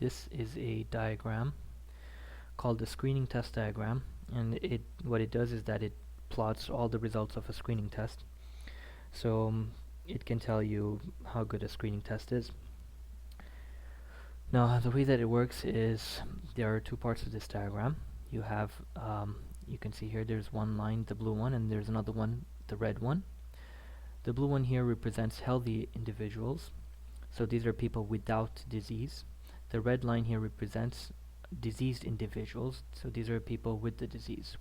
This is a diagram called the screening test diagram, and what it does is that it plots all the results of a screening test. So it can tell you how good a screening test is. Now the way that it works is there are two parts of this diagram. You have you can see here there's one line, the blue one, and there's another one, the red one. The blue one here represents healthy individuals, so these are people without disease. The red line here represents diseased individuals, so these are people with the disease.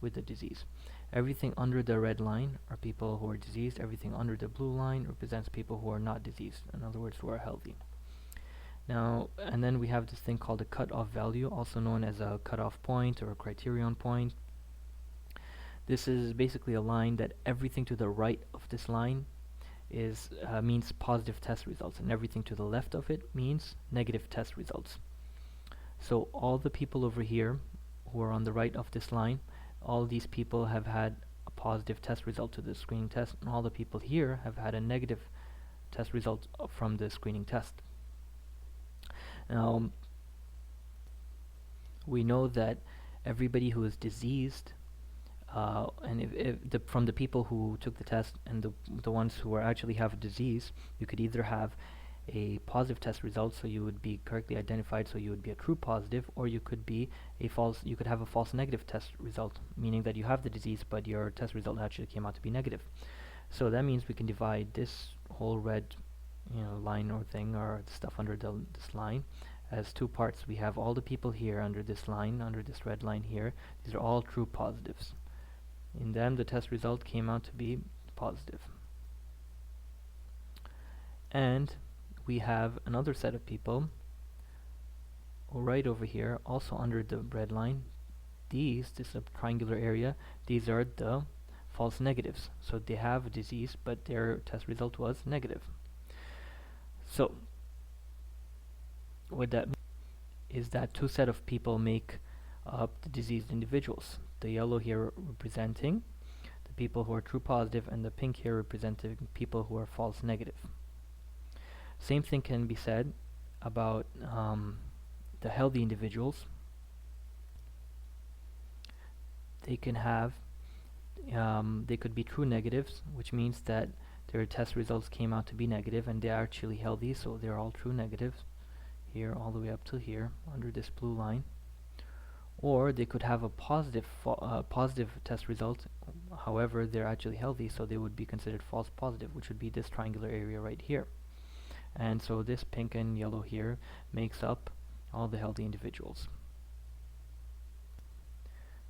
Everything under the red line are people who are diseased. Everything under the blue line represents people who are not diseased, in other words, who are healthy. Now, and then we have this thing called a cutoff value, also known as a cutoff point or a criterion point. This is basically a line that everything to the right of this line is means positive test results, and everything to the left of it means negative test results. So all the people over here who are on the right of this line, all these people have had a positive test result to the screening test, and all the people here have had a negative test result from the screening test. Now, we know that everybody who is diseased, and if from the people who took the test and the ones who actually have a disease, you could either have a positive test result, so you would be correctly identified, so you would be a true positive, or you could be you could have a false negative test result, meaning that you have the disease but your test result actually came out to be negative. So that means we can divide this whole red line or thing, or stuff under this line, as two parts. We have all the people here under this line, under this red line here. These are all true positives. In them, the test result came out to be positive. And we have another set of people right over here, also under the red line. This is a triangular area. These are the false negatives. So they have a disease, but their test result was negative. So what that means is that two set of people make up the diseased individuals. The yellow here representing the people who are true positive, and the pink here representing people who are false negative. Same thing can be said about the healthy individuals. They can have they could be true negatives, which means that their test results came out to be negative and they are actually healthy, so they're all true negatives here all the way up to here under this blue line. Or they could have a positive test result, however they're actually healthy, so they would be considered false positive, which would be this triangular area right here. And so this pink and yellow here makes up all the healthy individuals.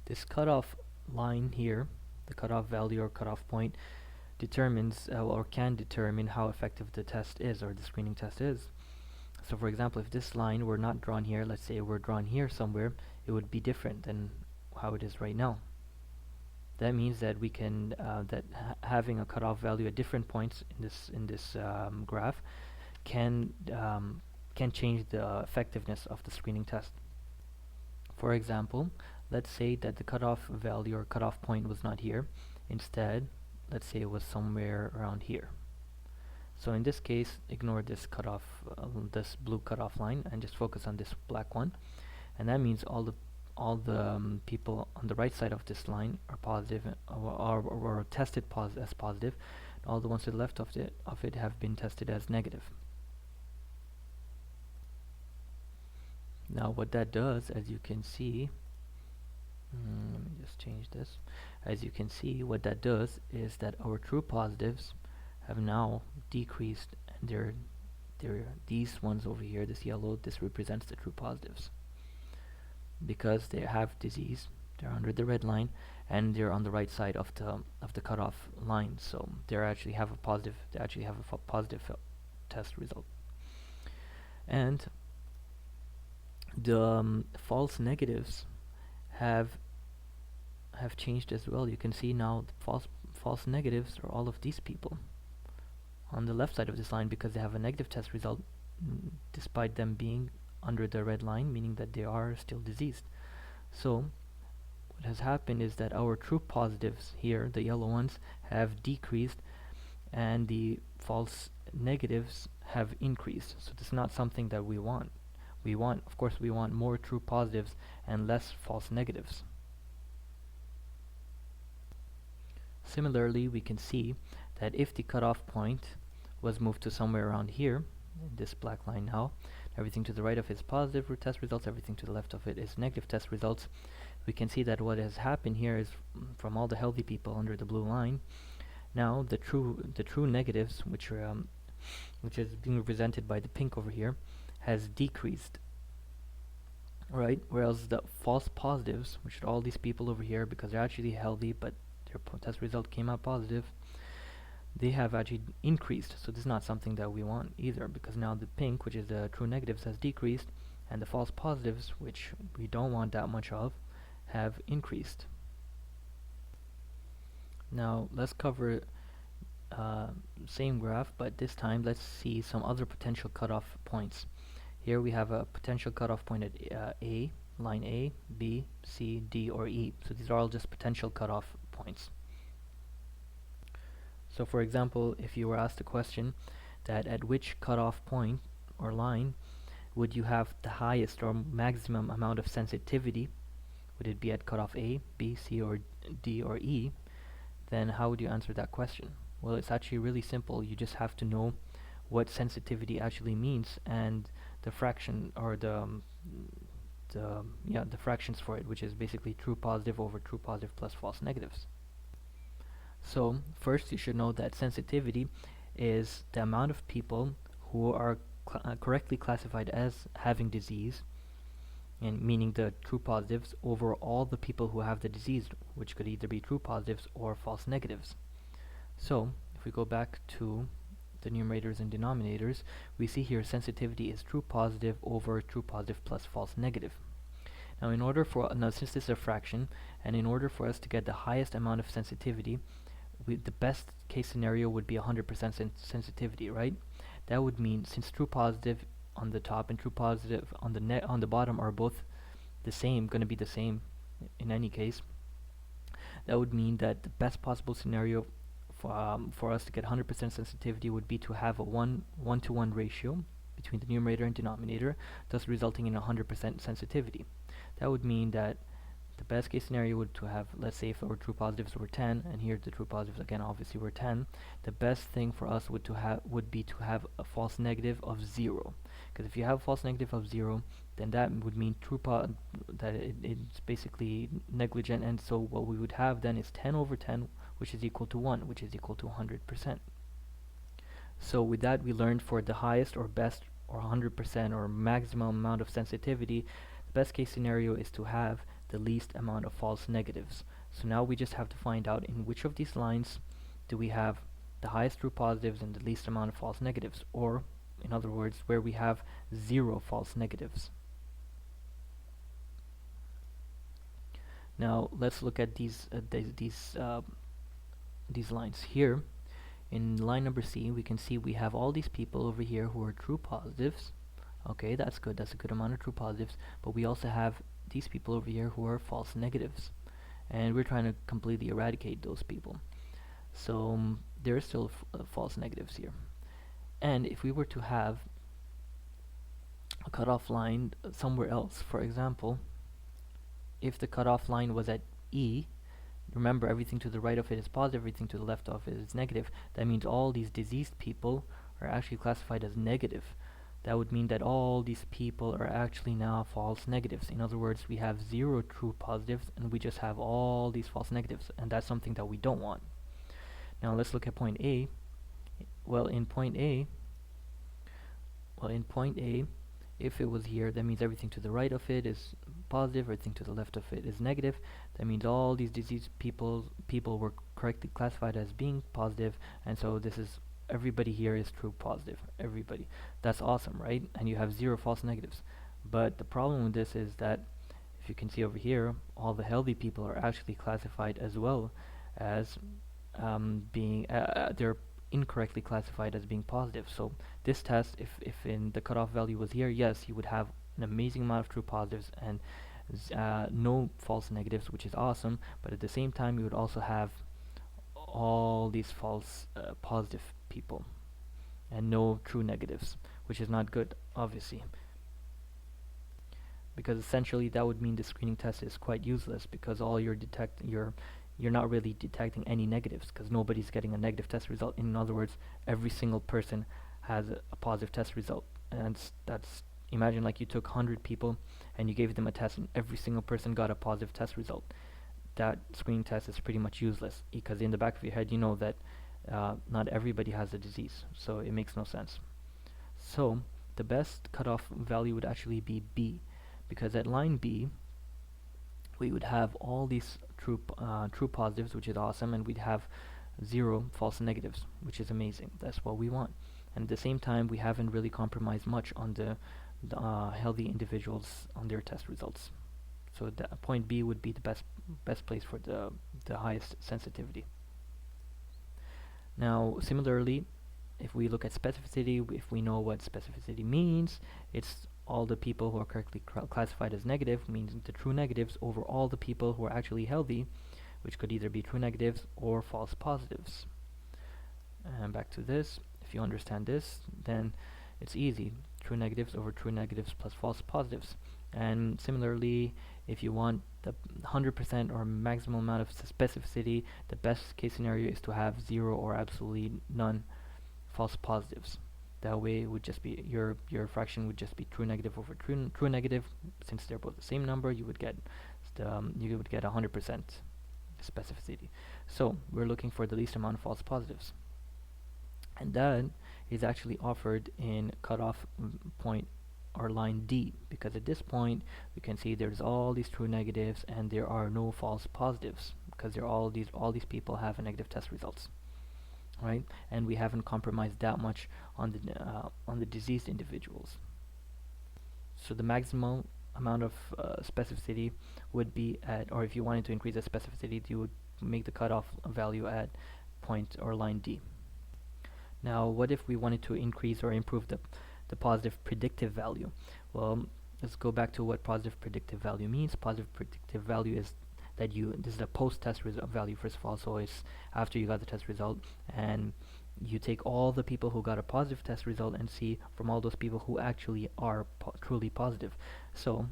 This cutoff line here, the cutoff value or cutoff point, determines or can determine how effective the test is, or the screening test is. So for example, if this line were not drawn here, let's say it were drawn here somewhere, it would be different than how it is right now. That means that we can having a cutoff value at different points in this graph can change the effectiveness of the screening test. For example, let's say that the cutoff value or cutoff point was not here. Instead, let's say it was somewhere around here. So in this case, ignore this cutoff, this blue cutoff line, and just focus on this black one. And that means all the people on the right side of this line are positive, or tested as positive. All the ones to the left of it have been tested as negative. Now what that does, as you can see, let me just change this. As you can see, what that does is that our true positives have now decreased, and these ones over here, this yellow, this represents the true positives. Because they have disease, they're under the red line, and they're on the right side of the cutoff line, so they actually have a positive test result. And the false negatives have changed as well. You can see now the false negatives are all of these people on the left side of this line, because they have a negative test result despite them being under the red line, meaning that they are still diseased. So what has happened is that our true positives here, the yellow ones, have decreased, and the false negatives have increased. So this is not something that we want. Of course, we want more true positives and less false negatives. Similarly, we can see that if the cutoff point was moved to somewhere around here, in this black line now, everything to the right of it is positive test results, everything to the left of it is negative test results, we can see that what has happened here is from all the healthy people under the blue line, now the true negatives, which is being represented by the pink over here, has decreased, right? Whereas the false positives, which are all these people over here, because they're actually healthy, but their test result came out positive, they have actually increased. So this is not something that we want either, because now the pink, which is the true negatives, has decreased, and the false positives, which we don't want that much of, have increased. Now let's cover same graph, but this time let's see some other potential cutoff points. Here we have a potential cutoff point at A, line A, B, C, D, or E. So these are all just potential cutoff points. So for example, if you were asked a question that at which cutoff point or line would you have the highest or maximum amount of sensitivity, would it be at cutoff A, B, C, or D, or E, then how would you answer that question? Well, it's actually really simple. You just have to know what sensitivity actually means and the fraction, or the fractions for it, which is basically true positive over true positive plus false negatives. So first you should know that sensitivity is the amount of people who are correctly classified as having disease, and meaning the true positives, over all the people who have the disease, which could either be true positives or false negatives. So if we go back to the numerators and denominators, we see here sensitivity is true positive over true positive plus false negative. Now since this is a fraction, and in order for us to get the highest amount of sensitivity, the best case scenario would be 100% sensitivity, right? That would mean, since true positive on the top and true positive on the bottom are both going to be the same in any case, that would mean that the best possible scenario for us to get 100% sensitivity would be to have a 1:1 ratio between the numerator and denominator, thus resulting in 100% sensitivity. That would mean that the best case scenario would to have, let's say if our true positives were 10, and here the true positives again obviously were 10, the best thing for us would be to have a false negative of 0. Because if you have a false negative of 0, then that would mean that it's basically negligent, and so what we would have then is 10 over 10, which is equal to 1, which is equal to 100%. So with that, we learned for the highest or best or 100% or maximum amount of sensitivity, the best case scenario is to have the least amount of false negatives. So now we just have to find out in which of these lines do we have the highest true positives and the least amount of false negatives, or in other words, where we have 0 false negatives. Now let's look at these lines here. In line number C, we can see we have all these people over here who are true positives. Okay, that's good. That's a good amount of true positives. But we also have these people over here who are false negatives, and we're trying to completely eradicate those people. So there are still false negatives here. And if we were to have a cutoff line somewhere else, for example, if the cutoff line was at E, remember everything to the right of it is positive, everything to the left of it is negative. That means all these diseased people are actually classified as negative. That would mean that all these people are actually now false negatives. In other words, we have 0 true positives and we just have all these false negatives, and that's something that we don't want. Now let's look at point A. Well, in point A, if it was here, that means everything to the right of it is positive, everything to the left of it is negative. That means all these diseased people were correctly classified as being positive, and so this is everybody here is true positive. Everybody. That's awesome, right? And you have 0 false negatives. But the problem with this is that, if you can see over here, all the healthy people are actually classified as well as they're incorrectly classified as being positive. So this test, if in the cutoff value was here, yes, you would have an amazing amount of true positives and no false negatives, which is awesome, but at the same time you would also have all these false positive people and no true negatives, which is not good, obviously. because essentially that would mean the screening test is quite useless, because all you're not really detecting any negatives, because nobody's getting a negative test result. In other words, every single person has a positive test result, and that's imagine like you took 100 people and you gave them a test and every single person got a positive test result. That screening test is pretty much useless, because in the back of your head you know that not everybody has the disease, so it makes no sense. So the best cutoff value would actually be B, because at line B we would have all these true positives, which is awesome, and we'd have 0 false negatives, which is amazing. That's what we want. And at the same time, we haven't really compromised much on the healthy individuals on their test results. So the point B would be the best place for the highest sensitivity. Now, similarly, if we look at specificity, if we know what specificity means, it's all the people who are correctly classified as negative, means the true negatives, over all the people who are actually healthy, which could either be true negatives or false positives. And back to this, if you understand this, then it's easy. True negatives over true negatives plus false positives. And similarly, if you want the 100% or maximum amount of specificity, the best case scenario is to have 0 or absolutely none false positives. That way it would just be your fraction would just be true negative over true negative. Since they're both the same number, you would get 100% specificity. So we're looking for the least amount of false positives, and that is actually offered in cutoff point or line D, because at this point we can see there's all these true negatives and there are no false positives, because all these people have a negative test results, right? And we haven't compromised that much on the diseased individuals. So the maximum amount of specificity would be at, or if you wanted to increase the specificity, you would make the cutoff value at point or line D. Now, what if we wanted to increase or improve the positive predictive value? Well, let's go back to what positive predictive value means. Positive predictive value is that this is a post-test value, first of all, so it's after you got the test result, and you take all the people who got a positive test result and see from all those people who actually are truly positive. So,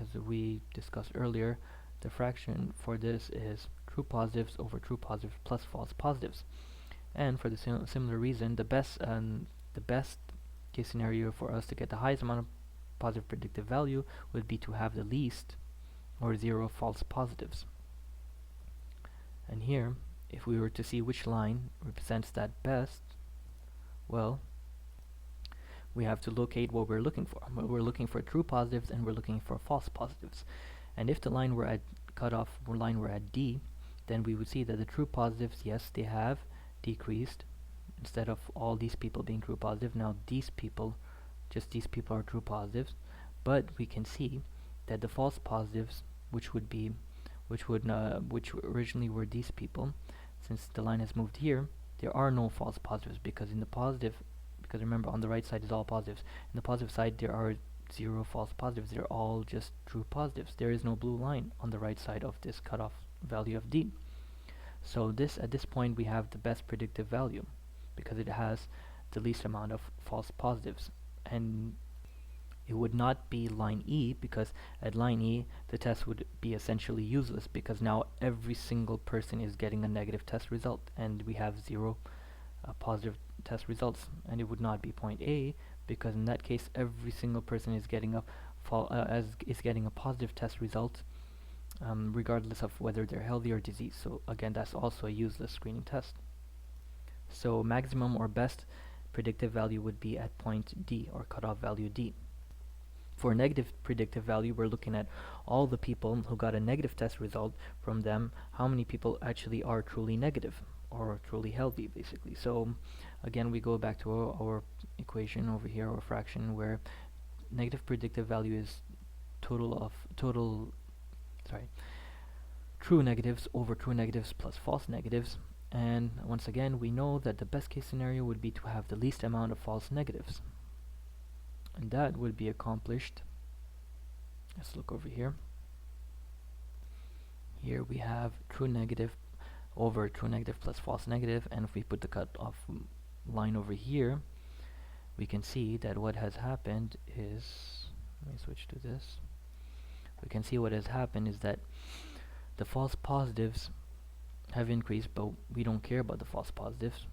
as we discussed earlier, the fraction for this is true positives over true positives plus false positives. And for the similar reason, the best case scenario for us to get the highest amount of positive predictive value would be to have the least or 0 false positives. And here, if we were to see which line represents that best, well, we have to locate what we're looking for. We're looking for true positives and we're looking for false positives. And if the line were at cutoff line were at D, then we would see that the true positives, yes, they have decreased. Instead of all these people being true positive, now just these people are true positives. But we can see that the false positives, which originally were these people, since the line has moved here, there are no false positives, because remember, on the right side is all positives. In the positive side, there are 0 false positives. They're all just true positives. There is no blue line on the right side of this cutoff value of D. So at this point we have the best predictive value, because it has the least amount of false positives. And it would not be line E, because at line E the test would be essentially useless, because now every single person is getting a negative test result and we have 0 positive test results. And it would not be point A, because in that case every single person is getting a positive test result, regardless of whether they're healthy or diseased. So again, that's also a useless screening test. So maximum or best predictive value would be at point D, or cutoff value D. For negative predictive value, we're looking at all the people who got a negative test result. From them, how many people actually are truly negative or truly healthy, basically. So again, we go back to our equation over here, or fraction, where negative predictive value is true negatives over true negatives plus false negatives. And once again, we know that the best case scenario would be to have the least amount of false negatives, and that would be accomplished. Let's look over here. Here we have true negative over true negative plus false negative, and if we put the cutoff line over here, we can see that what has happened is, let me switch to this. we can see what has happened is that the false positives have increased, but we don't care about the false positives,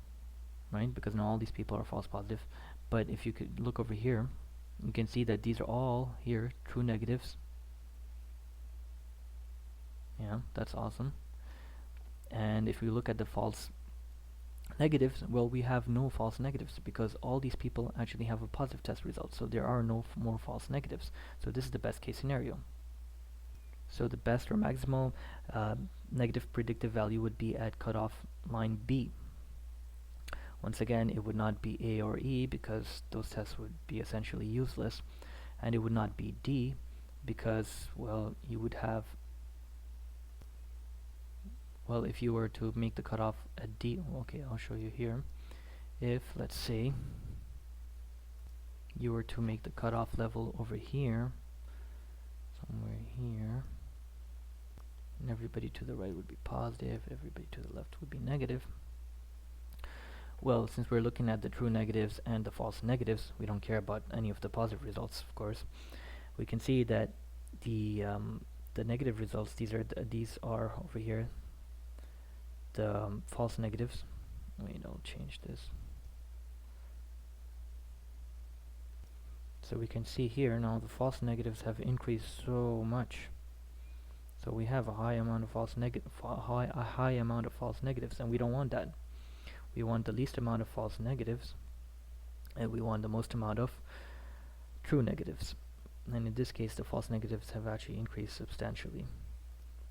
right? Because now all these people are false positive. But if you could look over here, you can see that these are all here true negatives. Yeah, that's awesome. And if we look at the false negatives, well, we have no false negatives because all these people actually have a positive test result, so there are no more false negatives. So this is the best case scenario. So the best or maximal negative predictive value would be at cutoff line B. Once again, it would not be A or E because those tests would be essentially useless, and it would not be D because, well, you would have, well, if you were to make the cutoff at D, okay, I'll show you here. If, let's say, you were to make the cutoff level over here, somewhere here, and everybody to the right would be positive, everybody to the left would be negative. Well, since we're looking at the true negatives and the false negatives, we don't care about any of the positive results, of course. We can see that the negative results, these are over here, the false negatives. Wait, I'll change this. So we can see here now the false negatives have increased so much. So we have a high amount of false negatives, and we don't want that. We want the least amount of false negatives, and we want the most amount of true negatives. And in this case, the false negatives have actually increased substantially.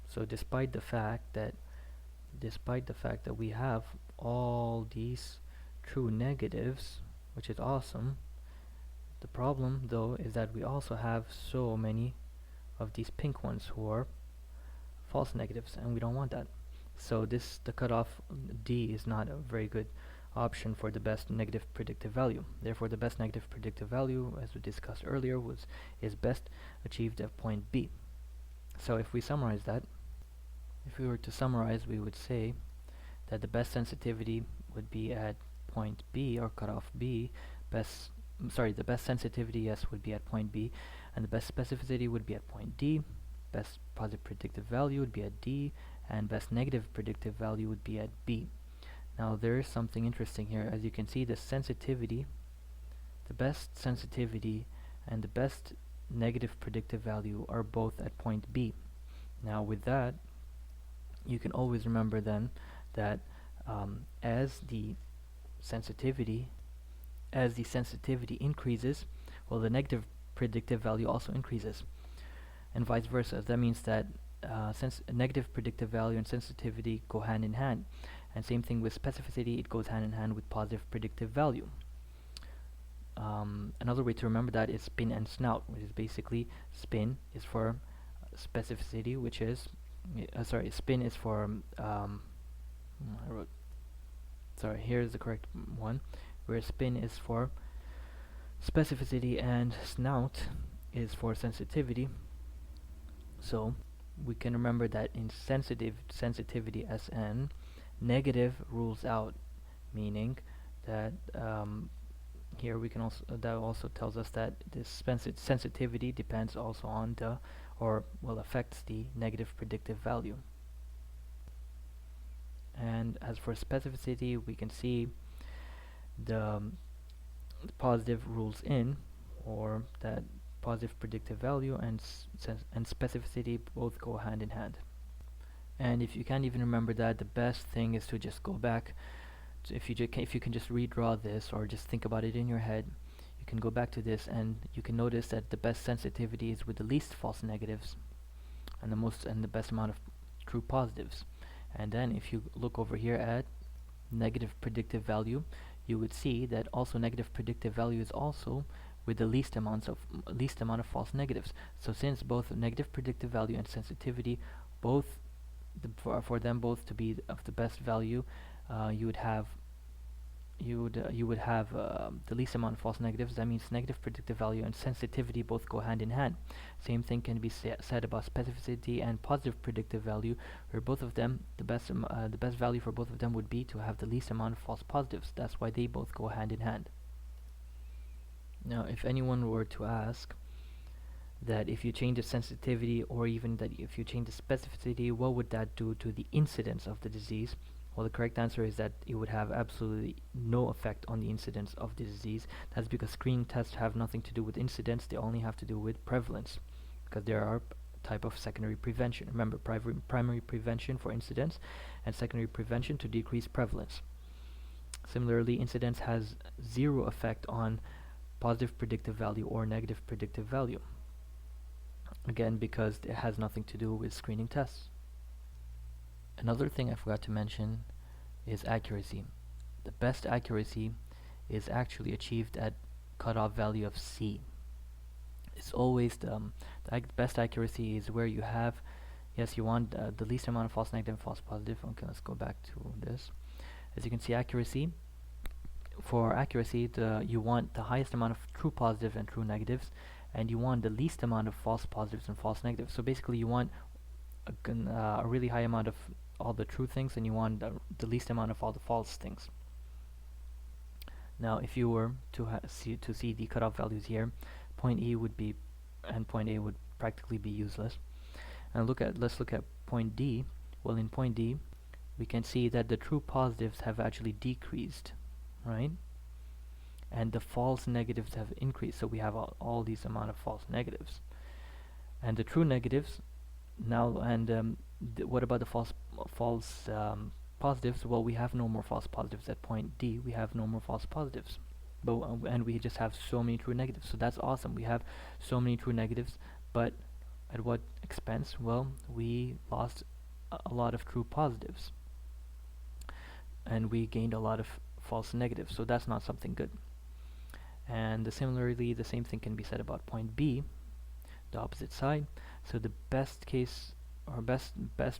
So despite the fact that we have all these true negatives, which is awesome, the problem though is that we also have so many of these pink ones who are false negatives, and we don't want that. So the cutoff D is not a very good option for the best negative predictive value. Therefore, the best negative predictive value, as we discussed earlier, is best achieved at point B. So if we summarize that, if we were to summarize, we would say that the best sensitivity would be at point B, or cutoff B. The best sensitivity, yes, would be at point B, and the best specificity would be at point D. Best positive predictive value would be at D, and best negative predictive value would be at B. Now there is something interesting here. As you can see, the sensitivity, the best sensitivity and the best negative predictive value are both at point B. Now with that, you can always remember then that as the sensitivity increases, well, the negative predictive value also increases, and vice versa. That means that negative predictive value and sensitivity go hand in hand, and same thing with specificity, it goes hand in hand with positive predictive value. Another way to remember that is spin and snout, which is basically spin is for specificity, which is spin is for here's the correct one, where spin is for specificity and snout is for sensitivity. So we can remember that in sensitivity Sn, negative rules out, meaning that here we can also that also tells us that this sensitivity depends also on affects the negative predictive value. And as for specificity, we can see the positive rules in, or that positive predictive value and specificity both go hand in hand. And if you can't even remember that, the best thing is to just go back. If you can just redraw this or just think about it in your head, you can go back to this and you can notice that the best sensitivity is with the least false negatives and the best amount of true positives. And then if you look over here at negative predictive value, you would see that also negative predictive value is also with the least amount of false negatives. So since both negative predictive value and sensitivity, for them both to be of the best value, you would have the least amount of false negatives. That means negative predictive value and sensitivity both go hand in hand. Same thing can be said about specificity and positive predictive value, where both of them, the best value for both of them would be to have the least amount of false positives. That's why they both go hand in hand. Now, if anyone were to ask that if you change the sensitivity, or even that if you change the specificity, what would that do to the incidence of the disease? Well, the correct answer is that it would have absolutely no effect on the incidence of the disease. That's because screening tests have nothing to do with incidence, they only have to do with prevalence, because there are type of secondary prevention. Remember, primary prevention for incidence and secondary prevention to decrease prevalence. Similarly, incidence has zero effect on positive predictive value or negative predictive value. Again, because it has nothing to do with screening tests. Another thing I forgot to mention is accuracy. The best accuracy is actually achieved at cutoff value of C. It's always the best accuracy is where you have, yes, you want the least amount of false negative and false positive. Okay, let's go back to this. As you can see, accuracy, for accuracy, you want the highest amount of true positive and true negatives, and you want the least amount of false positives and false negatives. So basically you want a really high amount of all the true things, and you want the least amount of all the false things. Now if you were to see the cutoff values here, point E would be, and point A would practically be useless. And let's look at point D. Well, in point D we can see that the true positives have actually decreased, right? And the false negatives have increased, so we have all these amount of false negatives. And the true negatives now, and what about the false positives? Well, we have no more false positives at point D. We have no more false positives, but and we just have so many true negatives. So that's awesome. We have so many true negatives, but at what expense? Well, we lost a lot of true positives, and we gained a lot of false negatives. So that's not something good. And similarly, the same thing can be said about point B, the opposite side. So the best case, or best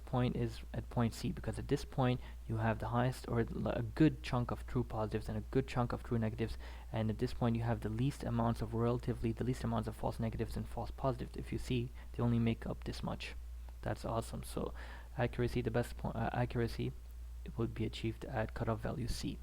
point is at point C, because at this point you have the highest, or a good chunk of true positives and a good chunk of true negatives, and at this point you have the least amounts of false negatives and false positives. If you see, they only make up this much. That's awesome. So accuracy, the best accuracy, it would be achieved at cutoff value C.